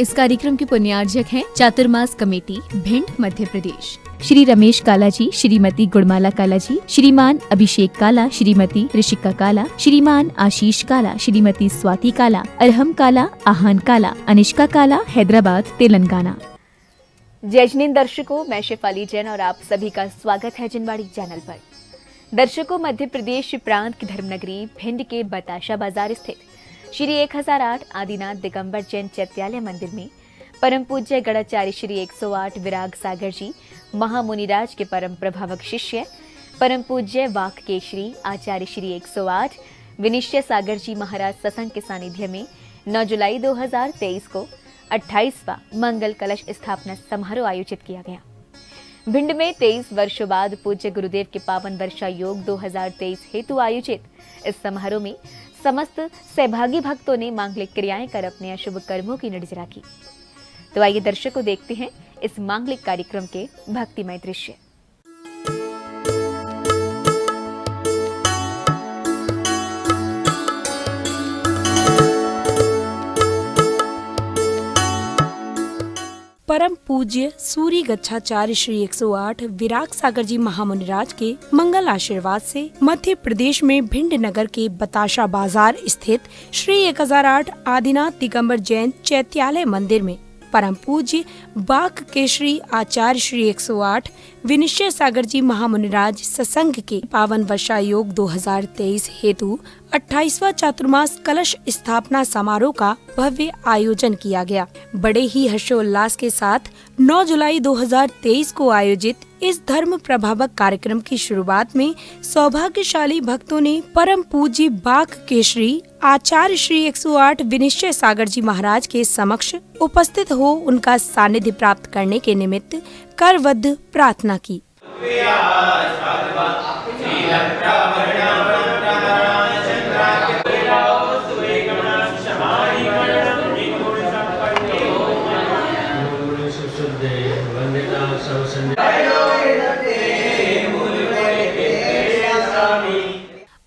इस कार्यक्रम के पुण्यार्जक हैं चातुर्मास कमेटी, भिंड, मध्य प्रदेश। श्री रमेश काला जी, श्रीमती गुड़माला काला जी, श्रीमान अभिषेक काला, श्रीमती ऋषिका काला, श्रीमान आशीष काला, श्रीमती स्वाति काला, अरहम काला, आहान काला, अनिष्का काला, हैदराबाद, तेलंगाना। जय जिन दर्शकों, मैं शेफाली जैन और आप सभी का स्वागत है जिनवाड़ी चैनल पर। दर्शकों, मध्य प्रदेश प्रांत की धर्मनगरी भिंड के बताशा बाजार स्थित श्री 1008 आदिनाथ दिगंबर जैन चैत्यालय मंदिर में परम पूज्य गणाचार्य श्री 108 विराग सागर जी महामुनिराज के परम प्रभावक शिष्य परम पूज्य वाक केशरी आचार्य श्री 108 विनिश्चय सागर जी महाराज सत्संग के सानिध्य में 9 जुलाई 2023 को 28वां मंगल कलश स्थापना समारोह आयोजित किया गया। भिंड में 23 वर्षों बाद पूज्य गुरुदेव के पावन वर्षा योग 2023 हेतु आयोजित इस समारोह में समस्त सहभागी भक्तों ने मांगलिक क्रियाएं कर अपने अशुभ कर्मों की नजर रखी। तो आइए दर्शकों देखते हैं इस मांगलिक कार्यक्रम के भक्तिमय दृश्य। परम पूज्य सूर्य गच्छाचार्य श्री 108 विराग सागर जी महामुनिराज के मंगल आशीर्वाद से मध्य प्रदेश में भिंड नगर के बताशा बाजार स्थित श्री 1008 आदिनाथ दिगंबर जैन चैत्यालय मंदिर में परम पूज्य वाक केशरी आचार्य श्री 108 विनिश्चय सागर जी महामुनिराज सत्संग के पावन वर्षा योग 2023 हेतु 28वां चातुर्मास कलश स्थापना समारोह का भव्य आयोजन किया गया। बड़े ही हर्षोल्लास के साथ 9 जुलाई 2023 को आयोजित इस धर्म प्रभावक कार्यक्रम की शुरुआत में सौभाग्यशाली भक्तों ने परम पूज्य वाक केशरी आचार्य श्री 108 विनिश्चय सागर जी महाराज के समक्ष उपस्थित हो उनका सानिध्य प्राप्त करने के निमित्त करबद्ध प्रार्थना की।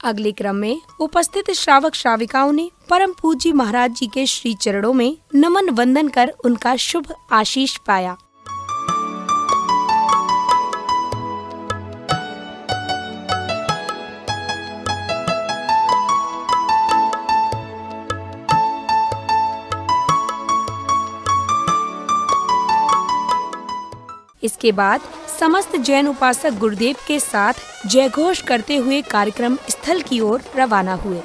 अगले क्रम में उपस्थित श्रावक श्राविकाओं ने परम पूज्य महाराज जी के श्री चरणों में नमन वंदन कर उनका शुभ आशीष पाया। इसके बाद समस्त जैन उपासक गुरुदेव के साथ जयघोष करते हुए कार्यक्रम स्थल की ओर रवाना हुए।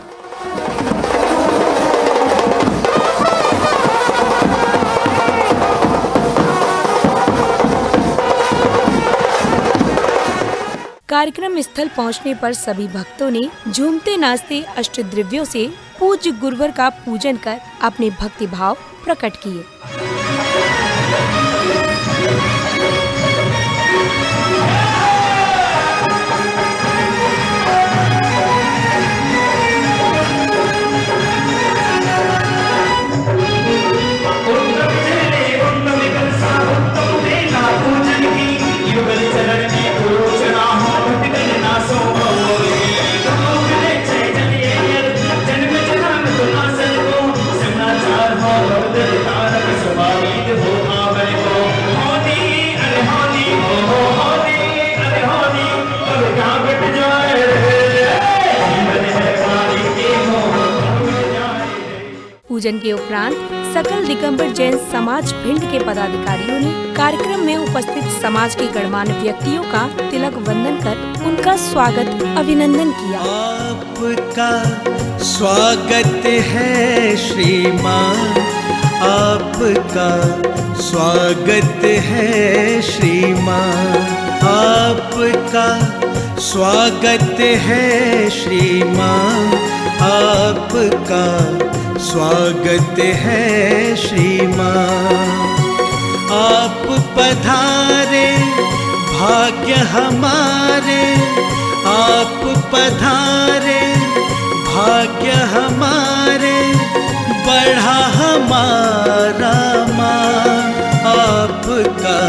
कार्यक्रम स्थल पहुंचने पर सभी भक्तों ने झूमते नाचते अष्टद्रव्यों से पूज्य गुरुवर का पूजन कर अपने भक्ति भाव प्रकट किए। पूजन के उपरांत सकल दिगंबर जैन समाज भिंड के पदाधिकारियों ने कार्यक्रम में उपस्थित समाज के गणमान्य व्यक्तियों का तिलक वंदन कर उनका स्वागत अभिनंदन किया। आपका स्वागत है श्रीमान, आपका स्वागत है श्रीमान, आपका स्वागत है श्रीमान, आपका स्वागत है श्रीमान। आप पधारे भाग्य हमारे, आप पधारे भाग्य हमारे, बढ़ा हमारा मान। आपका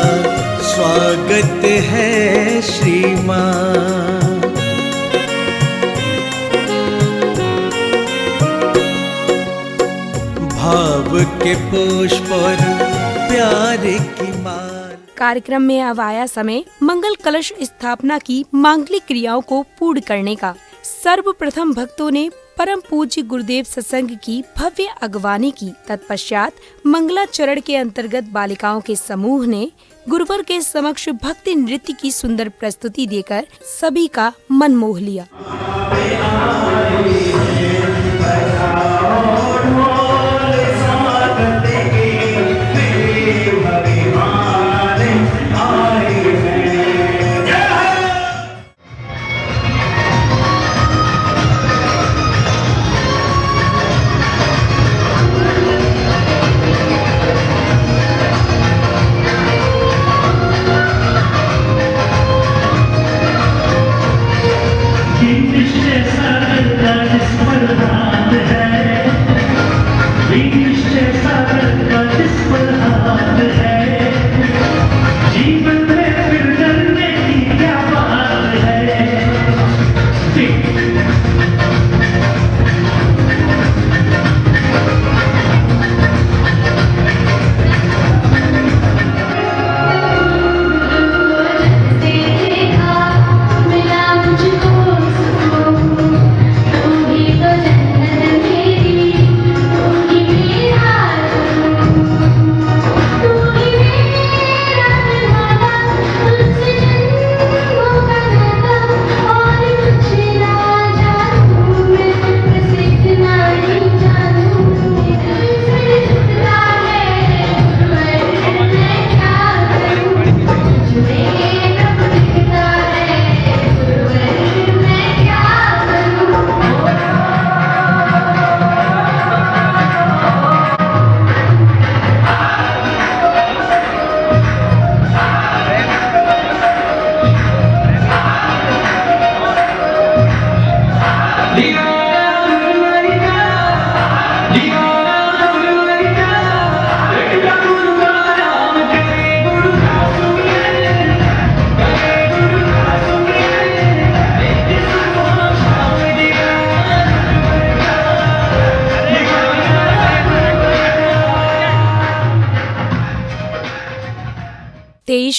स्वागत है श्रीमान। भाव आपके पुष्प और प्यार की माल। कार्यक्रम में अब आया समय मंगल कलश स्थापना की मांगलिक क्रियाओं को पूर्ण करने का। सर्वप्रथम भक्तों ने परम पूज्य गुरुदेव सत्संग की भव्य अगवानी की। तत्पश्चात मंगलाचरण के अंतर्गत बालिकाओं के समूह ने गुरुवर के समक्ष भक्ति नृत्य की सुंदर प्रस्तुति देकर सभी का मन मोह लिया।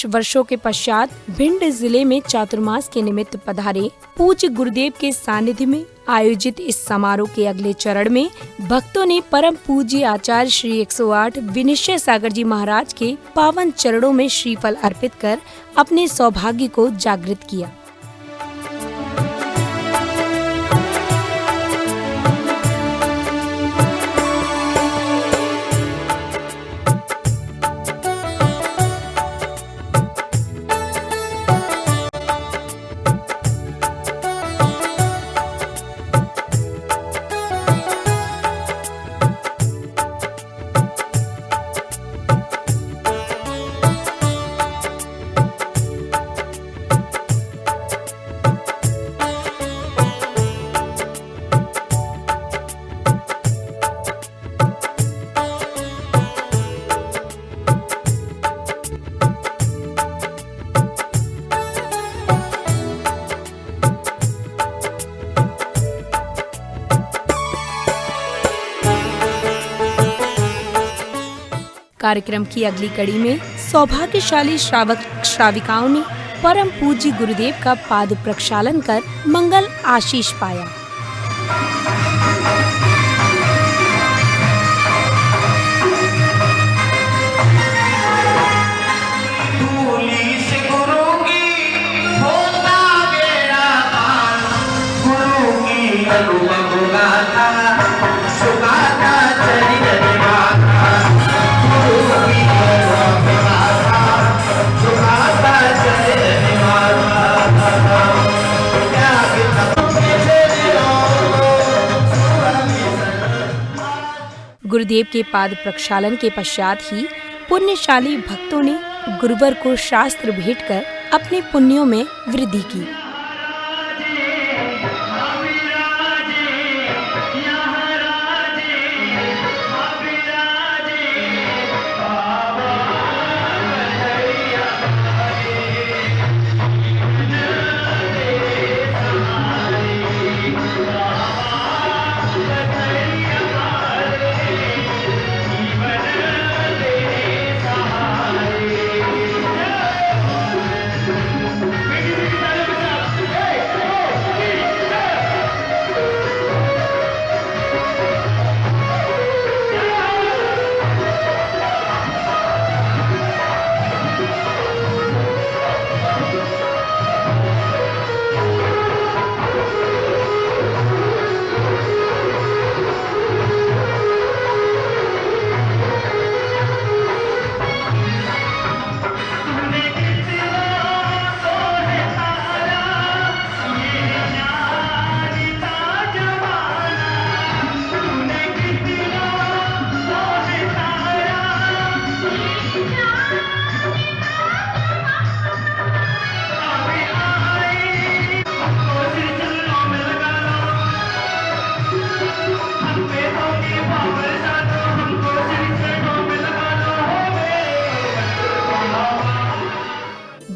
वर्षों के पश्चात भिंड जिले में चातुर्मास के निमित्त पधारे पूज्य गुरुदेव के सानिध्य में आयोजित इस समारोह के अगले चरण में भक्तों ने परम पूज्य आचार्य श्री 108 विनिश्चय सागर जी महाराज के पावन चरणों में श्रीफल अर्पित कर अपने सौभाग्य को जागृत किया। कार्यक्रम की अगली कड़ी में सौभाग्यशाली श्रावक श्राविकाओं ने परम पूज्य गुरुदेव का पाद प्रक्षालन कर मंगल आशीष पाया। गुरुदेव के पाद प्रक्षालन के पश्चात ही पुण्यशाली भक्तों ने गुरुवर को शास्त्र भेंट कर अपने पुण्यों में वृद्धि की।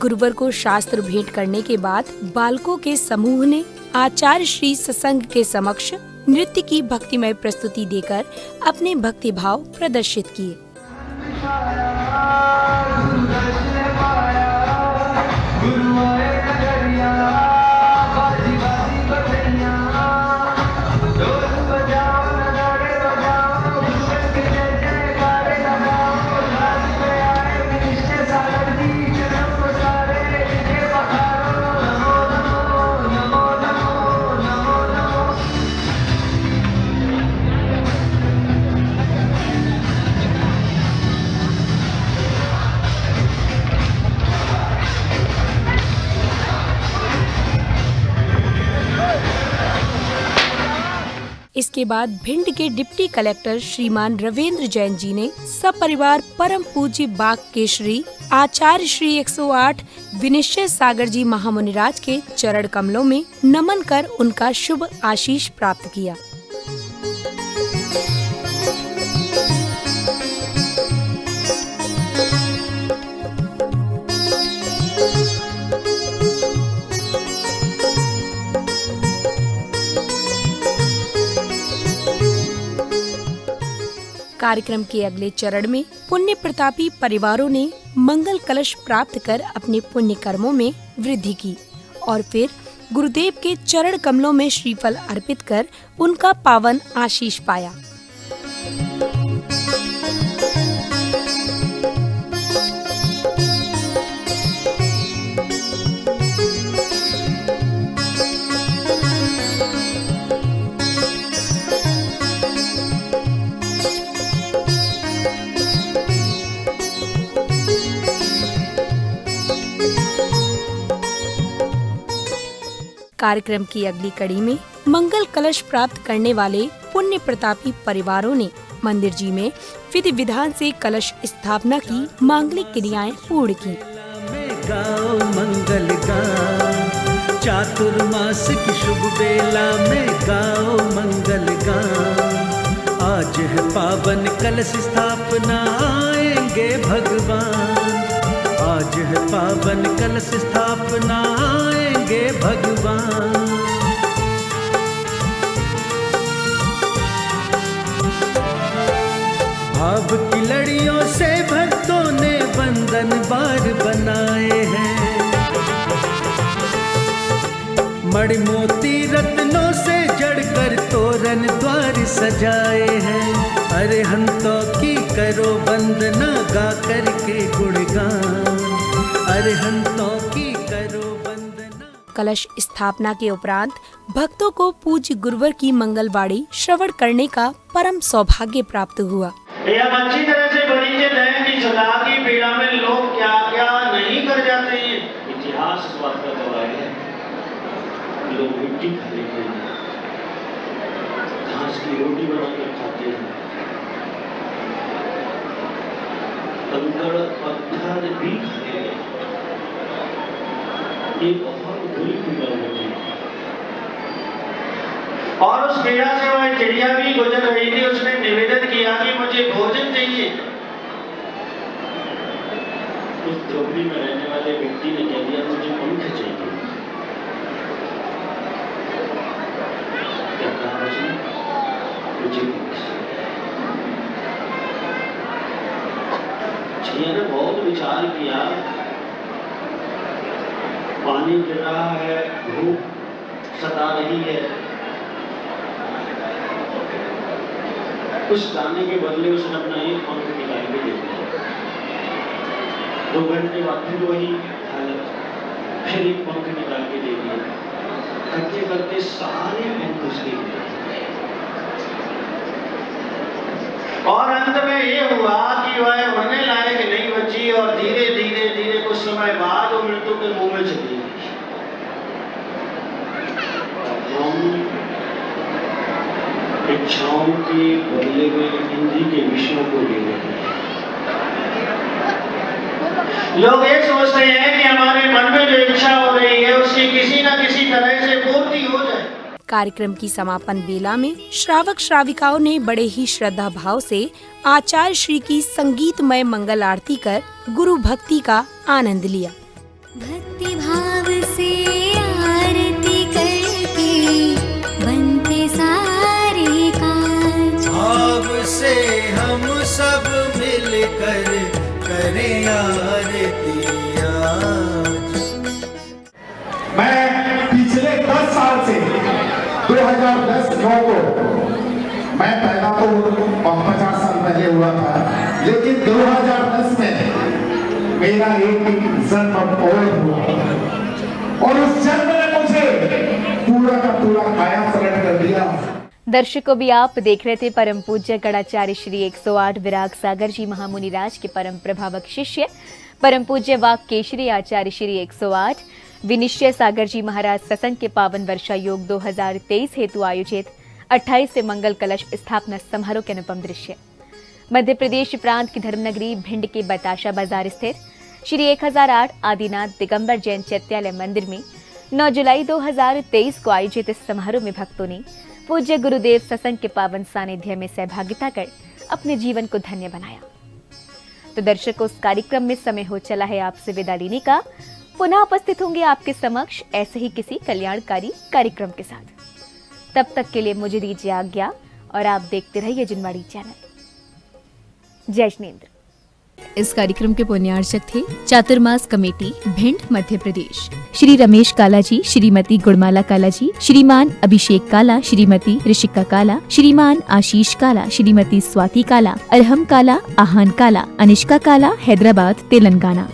गुरुवर को शास्त्र भेंट करने के बाद बालकों के समूह ने आचार्य श्री सत्संग के समक्ष नृत्य की भक्तिमय प्रस्तुति देकर अपने भक्ति भाव प्रदर्शित किए। इसके बाद भिंड के डिप्टी कलेक्टर श्रीमान रविंद्र जैन जी ने सपरिवार परम पूज्य बाग केशरी आचार्य श्री 108 विनिश्चय सागर जी महामुनिराज के चरण कमलों में नमन कर उनका शुभ आशीष प्राप्त किया। कार्यक्रम के अगले चरण में पुण्य प्रतापी परिवारों ने मंगल कलश प्राप्त कर अपने पुण्य कर्मों में वृद्धि की और फिर गुरुदेव के चरण कमलों में श्रीफल अर्पित कर उनका पावन आशीष पाया। कार्यक्रम की अगली कड़ी में मंगल कलश प्राप्त करने वाले पुण्य प्रतापी परिवारों ने मंदिर जी में विधि विधान से कलश स्थापना की मांगलिक क्रियाएं पूर्ण की। गाओ मंगल गान, चातुर्मास की शुभ बेला में गाओ मंगल गान। आज है पावन कलश स्थापना आएंगे भगवान, आज है पावन कलश स्थापना आएंगे भगवान। भाव की लड़ियों से भक्तों ने बंधन बार बनाए हैं, मणि मोती रत्नों से जड़कर तोरण द्वार सजाए हैं। अरे हंतों की करो वंदना गा करके गुणगान, अरे हंतों की करो वंदना। कलश स्थापना के उपरांत भक्तों को पूज्य गुरुवर की मंगलवाणी श्रवण करने का परम सौभाग्य प्राप्त हुआ। यह अच्छी तरह से परिचित है कि सदा की पीड़ा में लोग क्या क्या नहीं कर जाते हैं। इतिहास इस बात का गवाह है, लोग मिट्टी खा लेते हैं, घास की रोटी बनाकर खाते हैं, कंकड़ पत्थर भी खाते हैं। ये बहुत बुरी पीड़ा होती है और उस पीड़ा से वह चिड़िया भी गुजर रही थी। उसने निवेदन किया कि मुझे भोजन चाहिए। उस झोपड़ी में रहने वाले व्यक्ति ने कह दिया मुझे पंख चाहिए। क्या कहा उसने? मुझे पंख चाहिए। ने बहुत विचार किया, पानी गिर रहा है, भूख सता रही है, उस दाने के बदले उसने अपना एक पंख निकाल के दे दिया। 2 घंटे बाद फिर वही हालत, फिर एक पंख निकाल के दे दिया। करते करते सारे पंख उसके और अंत में ये हुआ कि वह मरने लायक नहीं बची और धीरे धीरे धीरे कुछ समय बाद वो मृत्यु के मुंह में चली गई। इच्छाओं के बदले में हिंदी के विषयों को ले रहे हैं। लोग ये सोचते हैं कि हमारे मन में जो इच्छा हो रही है उसकी किसी न किसी तरह से पूर्ति हो जाए। कार्यक्रम की समापन बेला में श्रावक श्राविकाओं ने बड़े ही श्रद्धा भाव से आचार्य श्री की संगीतमय मंगल आरती कर गुरु भक्ति का आनंद लिया। भक्ति भाव से आरती करके बनते सारे काज। भाव से हम सब मिलकर करें आरती आज। मैं पिछले 10 साल से 2010-9 को मैं पैदा तो 50 साल पहले हुआ था, लेकिन 2010 में मेरा एक जन्म और हुआ और उस जन्म ने मुझे पूरा का पूरा काया पलट कर दिया। दर्शकों, भी आप देख रहे थे परम पूज्य गणाचार्य श्री 108 विराग सागर जी महामुनि राज के परम प्रभावक शिष्य परम पूज्य वाक केशरी आचार्य श्री 108 विनिश्चय सागर जी महाराज सत्संग के पावन वर्षा योग 2023 हेतु आयोजित 28वें मंगल कलश स्थापना समारोह के अनुपम दृश्य। मध्य प्रदेश प्रांत की धर्मनगरी भिंड के बताशा बाजार स्थित श्री 1008 आदिनाथ दिगंबर जैन चैत्यालय मंदिर में 9 जुलाई 2023 को आयोजित इस समारोह में भक्तों ने पूज्य गुरुदेव सत्संग के पावन सानिध्य में सहभागिता कर अपने जीवन को धन्य बनाया। तो दर्शकों, उस कार्यक्रम में समय हो चला है आपसे विदा लेने का। पुनः उपस्थित होंगे आपके समक्ष ऐसे ही किसी कल्याणकारी कार्यक्रम के साथ। तब तक के लिए मुझे दीजिए आज्ञा और आप देखते रहिए जिनवाड़ी चैनल। जय जिनेंद्र। इस कार्यक्रम के पुण्यार्चक थे चातुर्मास कमेटी भिंड मध्य प्रदेश श्री रमेश काला जी, श्रीमती गुड़माला काला जी, श्रीमान अभिषेक काला, श्रीमती ऋषिका काला, श्रीमान आशीष काला, श्रीमती स्वाति काला, अरहम काला, आहान काला, अनिष्का काला, हैदराबाद तेलंगाना।